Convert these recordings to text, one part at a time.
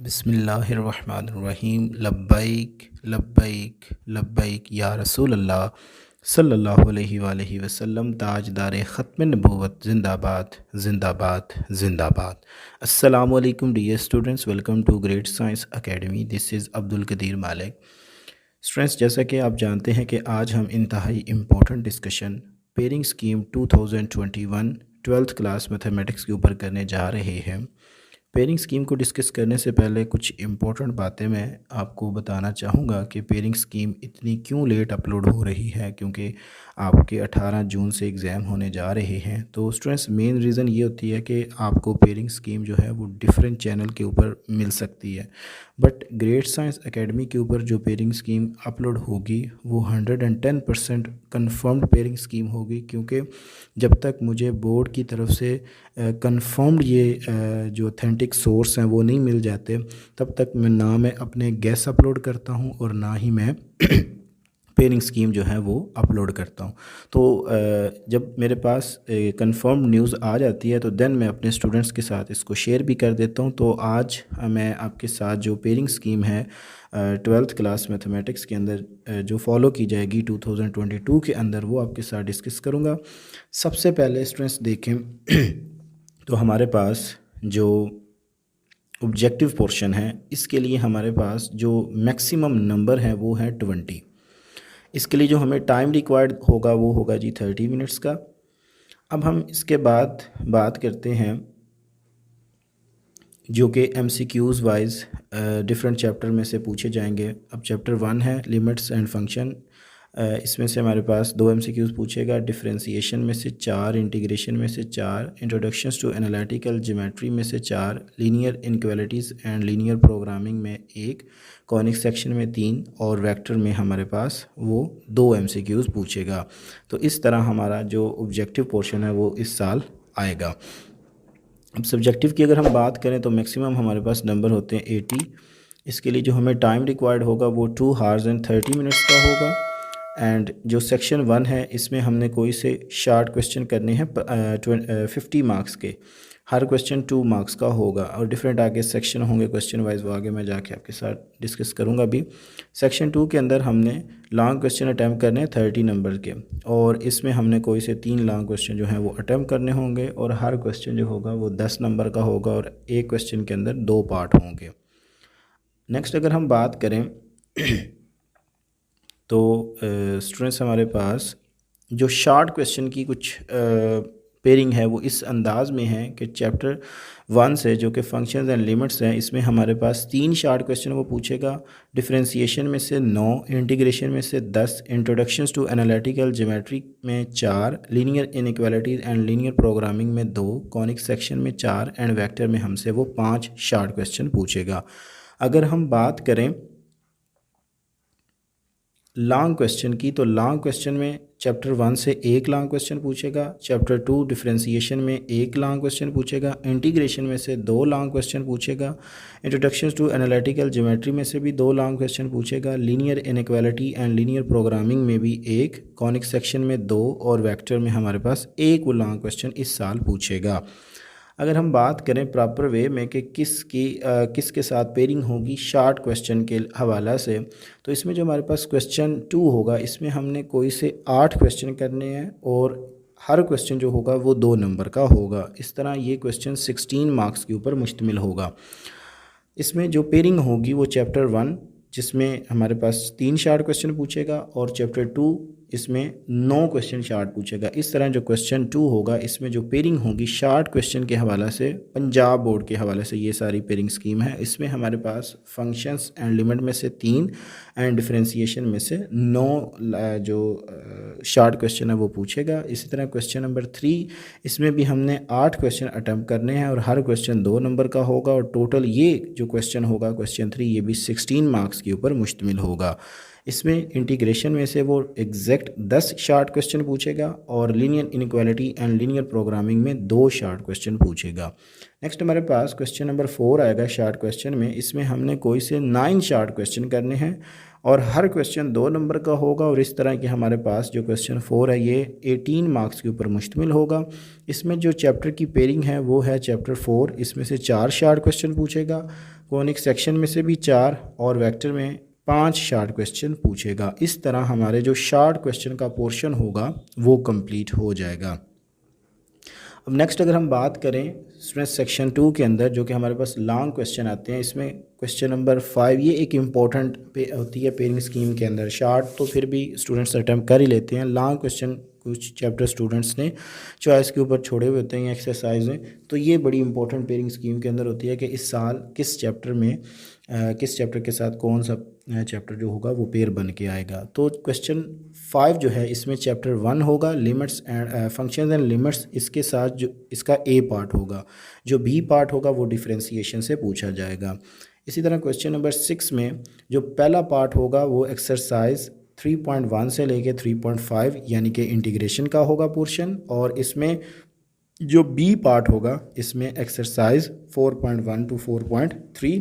बिस्मिल्लाहिर्रहमानिर्रहीम। लब्बैक लब्बैक लब्बैक या रसूल अल्लाह सल्लल्लाहु अलैहि वसल्लम। ताजदार ख़त्म नबूवत ज़िंदाबाद ज़िंदाबाद ज़िंदाबाद। अस्सलामु अलैकुम dear students, welcome to great science academy. This is Abdul Qadir Malik. Students, जैसा कि आप जानते हैं कि आज हम इंतहाई important discussion pairing scheme 2021 twelfth class mathematics के ऊपर करने जा रहे हैं। पेयरिंग स्कीम को डिस्कस करने से पहले कुछ इम्पोर्टेंट बातें मैं आपको बताना चाहूँगा कि पेयरिंग स्कीम इतनी क्यों लेट अपलोड हो रही है, क्योंकि आपके 18 जून से एग्ज़ाम होने जा रहे हैं। तो स्टूडेंट्स, मेन रीज़न ये होती है कि आपको पेयरिंग स्कीम जो है वो डिफरेंट चैनल के ऊपर मिल सकती है, बट ग्रेट साइंस एकेडमी के ऊपर जो पेयरिंग स्कीम अपलोड होगी वो 110% कन्फर्म्ड पेयरिंग स्कीम होगी, क्योंकि जब तक मुझे बोर्ड की तरफ से कन्फर्म्ड ये जो ऑथेंटिक सोर्स हैं वो नहीं मिल जाते, तब तक मैं अपने गैस अपलोड करता हूँ और ना ही मैं पेयरिंग स्कीम जो है वो अपलोड करता हूँ। तो जब मेरे पास कंफर्म न्यूज़ आ जाती है तो देन मैं अपने स्टूडेंट्स के साथ इसको शेयर भी कर देता हूँ। तो आज मैं आपके साथ जो पेयरिंग स्कीम है ट्वेल्थ क्लास मैथमेटिक्स के अंदर जो फॉलो की जाएगी 2022 के अंदर, वो आपके साथ डिस्कस करूँगा। सबसे पहले स्टूडेंट्स देखें तो हमारे पास जो ऑब्जेक्टिव पोर्शन है, इसके लिए हमारे पास जो मैक्सिमम नंबर है वो है 20। इसके लिए जो हमें टाइम रिक्वायर्ड होगा वो होगा जी 30 मिनट्स का। अब हम इसके बाद बात करते हैं जो कि MCQs वाइज डिफरेंट चैप्टर में से पूछे जाएंगे। अब चैप्टर 1 है लिमिट्स एंड फंक्शन, इसमें से हमारे पास 2 MCQs पूछेगा। डिफरेंशिएशन में से 4, इंटीग्रेशन में से 4, इंट्रोडक्शंस टू एनालिटिकल ज्योमेट्री में से 4, linear inequalities and linear programming में 1, कॉनिक सेक्शन में 3 और वेक्टर में हमारे पास वो 2 MCQs पूछेगा। तो इस तरह हमारा जो ऑब्जेक्टिव पोर्शन है वो इस साल आएगा। अब सब्जेक्टिव की अगर हम बात करें तो मैक्सिमम हमारे पास नंबर होते हैं 80। इसके लिए जो हमें टाइम रिक्वायर्ड होगा वो 2 आवर्स एंड 30 मिनट्स का होगा। एंड जो सेक्शन 1 है इसमें हमने कोई से शार्ट क्वेश्चन करने हैं 50 मार्क्स के। हर क्वेश्चन 2 मार्क्स का होगा और डिफरेंट आगे सेक्शन होंगे क्वेश्चन वाइज, वो आगे मैं जाके आपके साथ डिस्कस करूँगा। अभी सेक्शन 2 के अंदर हमने लॉन्ग क्वेश्चन अटैम्प्ट करने हैं 30 नंबर के, और इसमें हमने कोई से 3 लॉन्ग क्वेश्चन जो हैं वो अटैम्प्ट करने होंगे, और हर क्वेश्चन जो होगा वो 10 नंबर का होगा और एक क्वेश्चन के अंदर 2 पार्ट होंगे। नेक्स्ट अगर हम बात करें तो स्टूडेंट्स, हमारे पास जो शार्ट क्वेश्चन की कुछ पेयरिंग है वो इस अंदाज में है कि चैप्टर 1 से जो कि फंक्शंस एंड लिमिट्स हैं, इसमें हमारे पास 3 शार्ट क्वेश्चन वो पूछेगा। डिफरेंशिएशन में से 9, इंटीग्रेशन में से 10, इंट्रोडक्शंस टू एनालिटिकल ज्योमेट्री में 4, linear inequalities and linear programming में 2, कॉनिक सेक्शन में 4 एंड वेक्टर में हमसे वो 5 शार्ट क्वेश्चन पूछेगा। अगर हम बात करें लॉन्ग क्वेश्चन की, तो लॉन्ग क्वेश्चन में चैप्टर 1 से 1 लॉन्ग क्वेश्चन पूछेगा। चैप्टर 2 डिफरेंशिएशन में 1 लॉन्ग क्वेश्चन पूछेगा। इंटीग्रेशन में से 2 लॉन्ग क्वेश्चन पूछेगा। इंट्रोडक्शन टू एनालिटिकल ज्योमेट्री में से भी 2 लॉन्ग क्वेश्चन पूछेगा। Linear inequality and linear programming में भी 1, कॉनिक सेक्शन में 2 और वेक्टर में हमारे पास 1 वो लॉन्ग क्वेश्चन इस साल पूछेगा। अगर हम बात करें प्रॉपर वे में कि किसके साथ पेयरिंग होगी शार्ट क्वेश्चन के हवाला से, तो इसमें जो हमारे पास क्वेश्चन 2 होगा इसमें हमने कोई से 8 क्वेश्चन करने हैं और हर क्वेश्चन जो होगा वो 2 नंबर का होगा। इस तरह ये क्वेश्चन 16 मार्क्स के ऊपर मुश्तमिल होगा। इसमें जो पेयरिंग होगी वो चैप्टर 1 जिसमें हमारे पास 3 शार्ट क्वेश्चन पूछेगा, और चैप्टर 2 इसमें 9 क्वेश्चन शार्ट पूछेगा। इस तरह जो क्वेश्चन 2 होगा इसमें जो पेयरिंग होगी शार्ट क्वेश्चन के हवाला से, पंजाब बोर्ड के हवाले से ये सारी पेयरिंग स्कीम है। इसमें हमारे पास फंक्शंस एंड लिमिट में से 3 एंड डिफरेंशिएशन में से 9 जो शार्ट क्वेश्चन है वो पूछेगा। इसी तरह क्वेश्चन नंबर 3, इसमें भी हमने 8 क्वेश्चन अटैम्प्ट करने हैं और हर क्वेश्चन 2 नंबर का होगा, और टोटल ये जो क्वेश्चन होगा क्वेश्चन 3 ये भी 16 मार्क्स के ऊपर मुश्तमिल होगा। इसमें इंटीग्रेशन में से वो एग्जैक्ट 10 शार्ट क्वेश्चन पूछेगा और linear inequality and linear programming में 2 शार्ट क्वेश्चन पूछेगा। नेक्स्ट हमारे पास क्वेश्चन नंबर 4 आएगा शार्ट क्वेश्चन में। इसमें हमने कोई से 9 शार्ट क्वेश्चन करने हैं और हर क्वेश्चन 2 नंबर का होगा, और इस तरह के हमारे पास जो क्वेश्चन 4 है ये 18 मार्क्स के ऊपर मुश्तमिल होगा। इसमें जो चैप्टर की पेयरिंग है वो है चैप्टर 4, इसमें से 4 शार्ट क्वेश्चन पूछेगा। कॉनिक सेक्शन में से भी 4 और वेक्टर में 5 शार्ट क्वेश्चन पूछेगा। इस तरह हमारे जो शार्ट क्वेश्चन का पोर्शन होगा वो कंप्लीट हो जाएगा। अब नेक्स्ट अगर हम बात करें स्टूडेंट सेक्शन 2 के अंदर जो कि हमारे पास लॉन्ग क्वेश्चन आते हैं, इसमें क्वेश्चन नंबर 5 ये एक इम्पॉर्टेंट होती है पेयरिंग स्कीम के अंदर। शार्ट तो फिर भी स्टूडेंट्स अटैम्प्ट कर ही लेते हैं, लॉन्ग क्वेश्चन कुछ चैप्टर स्टूडेंट्स ने चॉइस के ऊपर छोड़े हुए होते हैं एक्सरसाइज में, तो ये बड़ी इंपॉर्टेंट पेयरिंग स्कीम के अंदर होती है कि इस साल किस चैप्टर में किस चैप्टर के साथ कौन सा चैप्टर जो होगा वो पेयर बन के आएगा। तो क्वेश्चन 5 जो है इसमें चैप्टर 1 होगा limits and functions and limits, इसके साथ जो इसका ए पार्ट होगा, जो बी पार्ट होगा वो डिफरेंशिएशन से पूछा जाएगा। इसी तरह क्वेश्चन नंबर 6 में जो पहला पार्ट होगा वो एक्सरसाइज 3.1 से लेके 3.5 यानी कि इंटीग्रेशन का होगा पोर्शन, और इसमें जो बी पार्ट होगा इसमें एक्सरसाइज 4.1 टू 4.3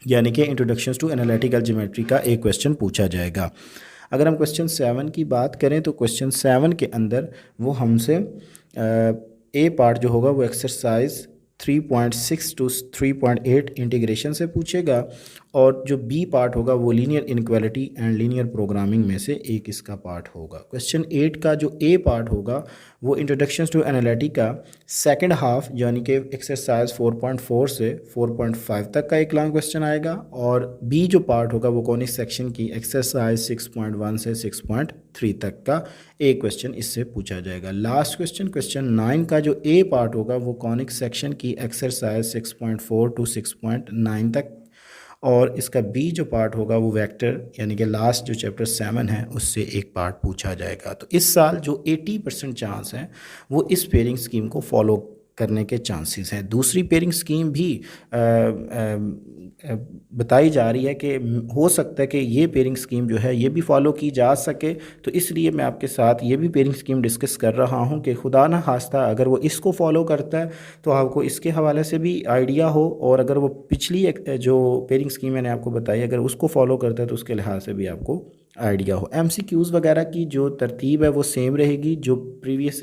यानी कि इंट्रोडक्शंस टू एनालिटिकल ज्योमेट्री का एक क्वेश्चन पूछा जाएगा। अगर हम क्वेश्चन 7 की बात करें तो क्वेश्चन 7 के अंदर वो हमसे ए पार्ट जो होगा वो एक्सरसाइज 3.6 टू 3.8 इंटीग्रेशन से पूछेगा, और जो बी पार्ट होगा वो linear inequality and linear programming में से एक इसका पार्ट होगा। क्वेश्चन 8 का जो ए पार्ट होगा वो इंट्रोडक्शन टू एनालिटिक का सेकंड हाफ यानी कि एक्सरसाइज 4.4 से 4.5 तक का एक लॉन्ग क्वेश्चन आएगा, और बी जो पार्ट होगा वो कॉनिक सेक्शन की एक्सरसाइज 6.1 से 6.3 तक का एक क्वेश्चन इससे पूछा जाएगा। लास्ट क्वेश्चन क्वेश्चन 9 का जो ए पार्ट होगा वो कॉनिक सेक्शन की एक्सरसाइज 6.4 टू 6.9 तक, और इसका बी जो पार्ट होगा वो वेक्टर यानी कि लास्ट जो चैप्टर 7 है उससे एक पार्ट पूछा जाएगा। तो इस साल जो 80% चांस है वो इस पेयरिंग स्कीम को फॉलो करने के चांसेस हैं। दूसरी पेयरिंग स्कीम भी बताई जा रही है कि हो सकता है कि ये पेयरिंग स्कीम जो है ये भी फॉलो की जा सके, तो इसलिए मैं आपके साथ ये भी पेयरिंग स्कीम डिस्कस कर रहा हूँ कि खुदा ना खास्ता अगर वो इसको फॉलो करता है तो आपको इसके हवाले से भी आइडिया हो, और अगर वो पिछली जो पेयरिंग स्कीम मैंने आपको बताई अगर उसको फॉलो करता है तो उसके लिहाज से भी आपको आइडिया हो। MCQs वगैरह की जो तरतीब है वो सेम रहेगी जो प्रीवियस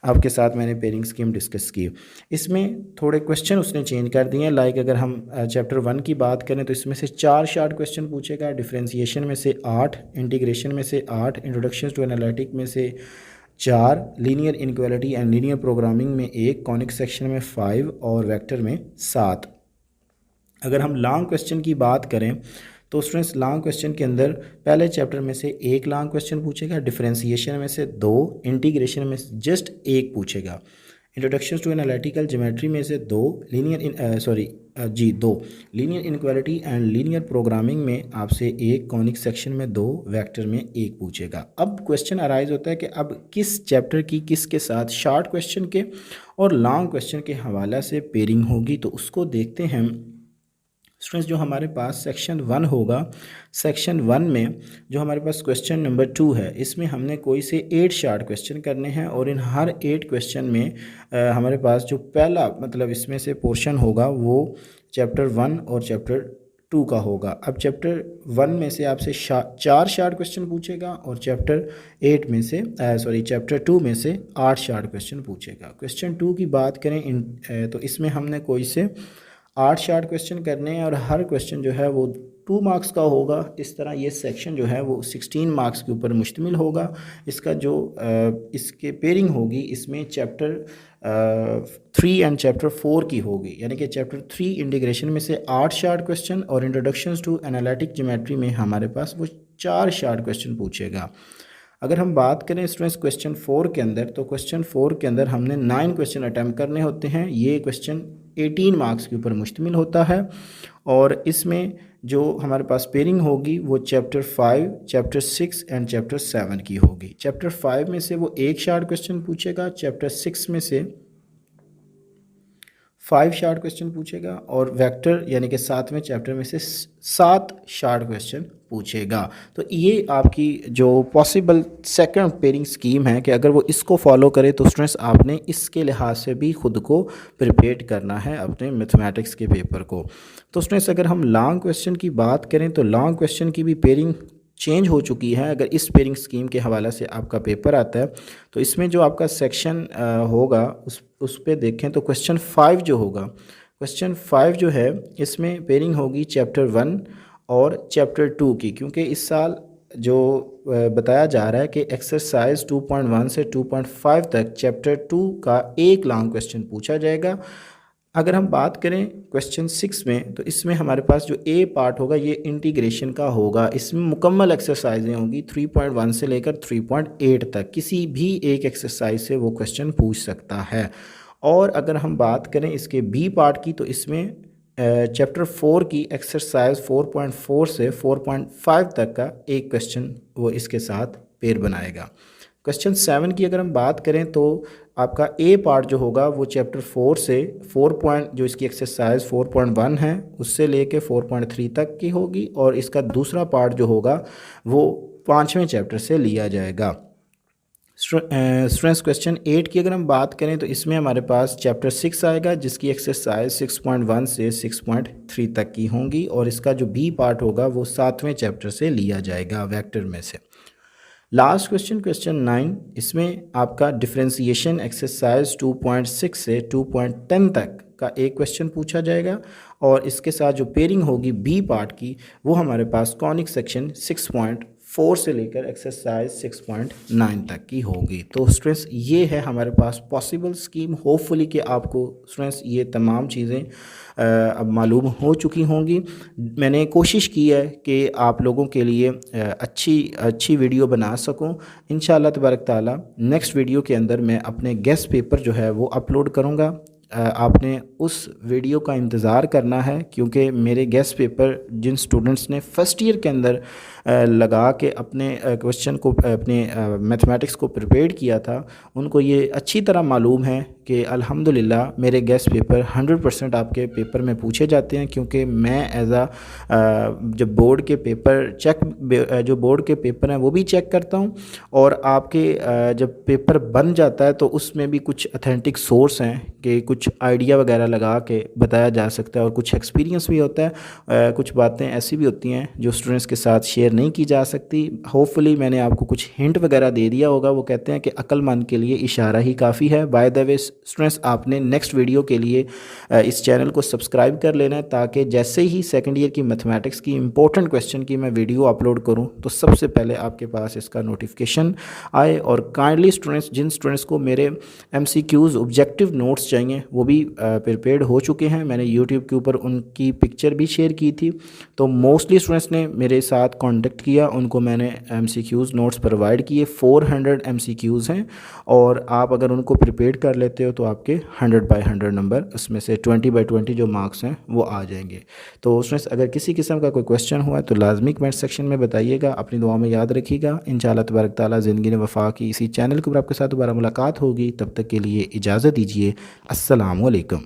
आपके साथ मैंने पेयरिंग स्कीम डिस्कस की। इसमें थोड़े क्वेश्चन उसने चेंज कर दिए हैं, लाइक अगर हम चैप्टर 1 की बात करें तो इसमें से 4 शार्ट क्वेश्चन पूछेगा, डिफरेंशिएशन में से 8, इंटीग्रेशन में से 8, इंट्रोडक्शन टू एनालिटिक में से 4, linear inequality and linear programming में 1, कॉनिक सेक्शन में 5 और वेक्टर में 7। अगर हम लॉन्ग क्वेश्चन की बात करें तो स्टूडेंट्स लॉन्ग क्वेश्चन के अंदर पहले चैप्टर में से एक लॉन्ग क्वेश्चन पूछेगा, डिफरेंशिएशन में से 2, इंटीग्रेशन में से जस्ट एक पूछेगा, इंट्रोडक्शन टू एनालिटिकल ज्योमेट्री में से 2, दो linear inequality and linear programming में आपसे 1, कॉनिक सेक्शन में 2, वेक्टर में 1 पूछेगा। अब क्वेश्चन अराइज होता है कि अब किस चैप्टर की किसके साथ शार्ट क्वेश्चन के और लॉन्ग क्वेश्चन के हवाले से पेयरिंग होगी, तो उसको देखते हैं। स्टूडेंट्स जो हमारे पास सेक्शन 1 होगा, सेक्शन 1 में जो हमारे पास क्वेश्चन नंबर 2 है इसमें हमने कोई से 8 शार्ट क्वेश्चन करने हैं, और इन हर 8 क्वेश्चन में हमारे पास जो पहला मतलब इसमें से पोर्शन होगा वो चैप्टर 1 और चैप्टर 2 का होगा। अब चैप्टर 1 में से आपसे 4 शार्ट क्वेश्चन पूछेगा, और चैप्टर 2 में से 8 शार्ट क्वेश्चन पूछेगा। क्वेश्चन 2 की बात करें तो इसमें हमने कोई से 8 शार्ट क्वेश्चन करने हैं, और हर क्वेश्चन जो है वो 2 मार्क्स का होगा। इस तरह ये सेक्शन जो है वो 16 मार्क्स के ऊपर मुश्तमिल होगा। इसका जो इसके पेयरिंग होगी इसमें चैप्टर 3 एंड चैप्टर 4 की होगी, यानी कि चैप्टर 3 इंटीग्रेशन में से 8 शार्ट क्वेश्चन, और इंट्रोडक्शंस टू एनालिटिक ज्योमेट्री में हमारे पास वो 4 शार्ट क्वेश्चन पूछेगा। अगर हम बात करें स्टूडेंट्स क्वेश्चन 4 के अंदर, तो क्वेश्चन 4 के अंदर हमने 9 क्वेश्चन अटैम्प्ट करने होते हैं। ये क्वेश्चन 18 मार्क्स के ऊपर मुश्तमिल होता है, और इसमें जो हमारे पास पेयरिंग होगी वो चैप्टर 5, चैप्टर 6 एंड चैप्टर 7 की होगी। चैप्टर 5 में से वो 1 शार्ट क्वेश्चन पूछेगा, चैप्टर 6 में से 5 शार्ट क्वेश्चन पूछेगा, और वेक्टर यानी कि 7वें चैप्टर में से 7 शार्ट क्वेश्चन पूछेगा। तो ये आपकी जो पॉसिबल सेकंड पेयरिंग स्कीम है कि अगर वो इसको फॉलो करे तो स्टूडेंट्स आपने इसके लिहाज से भी ख़ुद को प्रिपेयर करना है अपने मैथमेटिक्स के पेपर को। तो स्टूडेंट्स अगर हम लॉन्ग क्वेश्चन की बात करें तो लॉन्ग क्वेश्चन की भी पेयरिंग चेंज हो चुकी है। अगर इस पेयरिंग स्कीम के हवाले से आपका पेपर आता है तो इसमें जो आपका सेक्शन होगा उस पर देखें तो क्वेश्चन 5 जो होगा, क्वेश्चन 5 जो है इसमें पेयरिंग होगी चैप्टर 1 और चैप्टर 2 की, क्योंकि इस साल जो बताया जा रहा है कि एक्सरसाइज 2.1 से 2.5 तक चैप्टर 2 का एक लॉन्ग क्वेश्चन पूछा जाएगा। अगर हम बात करें क्वेश्चन 6 में, तो इसमें हमारे पास जो ए पार्ट होगा ये इंटीग्रेशन का होगा। इसमें मुकम्मल एक्सरसाइजें होंगी 3.1 से लेकर 3.8 तक, किसी भी एक एक्सरसाइज से वो क्वेश्चन पूछ सकता है। और अगर हम बात करें इसके बी पार्ट की, तो इसमें चैप्टर 4 की एक्सरसाइज 4.4 से 4.5 तक का एक क्वेश्चन वो इसके साथ पेयर बनाएगा। क्वेश्चन 7 की अगर हम बात करें तो आपका ए पार्ट जो होगा वो चैप्टर 4 से 4 जो इसकी एक्सरसाइज 4.1 है उससे लेके 4.3 तक की होगी, और इसका दूसरा पार्ट जो होगा वो 5वें चैप्टर से लिया जाएगा। स्टूडेंट्स क्वेश्चन 8 की अगर हम बात करें तो इसमें हमारे पास चैप्टर 6 आएगा जिसकी एक्सरसाइज 6.1 से 6.3 तक की होंगी, और इसका जो बी पार्ट होगा वो 7वें चैप्टर से लिया जाएगा वेक्टर में से। लास्ट क्वेश्चन 9, इसमें आपका डिफरेंशिएशन एक्सरसाइज 2.6 से 2.10 तक का एक क्वेश्चन पूछा जाएगा, और इसके साथ जो पेयरिंग होगी बी पार्ट की वो हमारे पास कॉनिक सेक्शन 6.4 से लेकर एक्सरसाइज 6.9 तक की होगी। तो स्टूडेंट्स ये है हमारे पास पॉसिबल स्कीम। होपफुली कि आपको स्टूडेंट्स ये तमाम चीज़ें अब मालूम हो चुकी होंगी। मैंने कोशिश की है कि आप लोगों के लिए अच्छी वीडियो बना सकूं। इंशाअल्लाह तबारक ताला नेक्स्ट वीडियो के अंदर मैं अपने गेस्ट पेपर जो है वो अपलोड करूंगा। आपने उस वीडियो का इंतज़ार करना है, क्योंकि मेरे गेस्ट पेपर जिन स्टूडेंट्स ने फ़र्स्ट ईयर के अंदर लगा के अपने क्वेश्चन को अपने मैथमेटिक्स को प्रिपेयर किया था उनको ये अच्छी तरह मालूम है कि अल्हम्दुलिल्लाह मेरे गेस्ट पेपर 100% आपके पेपर में पूछे जाते हैं, क्योंकि मैं एज जब बोर्ड के पेपर जो बोर्ड के पेपर हैं वो भी चेक करता हूँ, और आपके जब पेपर बन जाता है तो उसमें भी कुछ अथेंटिक सोर्स हैं कि कुछ आइडिया वगैरह लगा के बताया जा सकता है, और कुछ एक्सपीरियंस भी होता है। कुछ बातें ऐसी भी होती हैं जो स्टूडेंट्स के साथ शेयर नहीं की जा सकती। होपफुली मैंने आपको कुछ हिंट वगैरह दे दिया होगा। वो कहते हैं कि अक्लमंद के लिए इशारा ही काफ़ी है। बाय द वे स्टूडेंट्स, आपने नेक्स्ट वीडियो के लिए इस चैनल को सब्सक्राइब कर लेना है, ताकि जैसे ही सेकंड ईयर की मैथमेटिक्स की इंपॉर्टेंट क्वेश्चन की मैं वीडियो अपलोड करूं तो सबसे पहले आपके पास इसका नोटिफिकेशन आए। और काइंडली स्टूडेंट्स, जिन स्टूडेंट्स को मेरे MCQs ऑब्जेक्टिव नोट्स चाहिए वो भी प्रिपेयर्ड हो चुके हैं। मैंने यूट्यूब के ऊपर उनकी पिक्चर भी शेयर की थी, तो मोस्टली स्टूडेंट्स ने मेरे साथ कॉन्टेक्ट किया, उनको मैंने MCQs नोट्स प्रोवाइड किए। 400 MCQs हैं, और आप अगर उनको प्रिपेयर कर लेते हो तो आपके 100 बाई 100 नंबर, उसमें से 20 बाई 20 जो मार्क्स हैं वो आ जाएंगे। तो स्टूडेंट्स, अगर किसी किस्म का कोई क्वेश्चन हुआ तो लाजमी कमेंट सेक्शन में बताइएगा। अपनी दुआ में याद रखिएगा। इंशाअल्लाह तबारक ताला ज़िंदगी ने वफ़ा की इसी चैनल के ऊपर आपके साथ दोबारा मुलाकात होगी। तब तक के लिए इजाज़त दीजिए। अस्सलाम वालेकुम।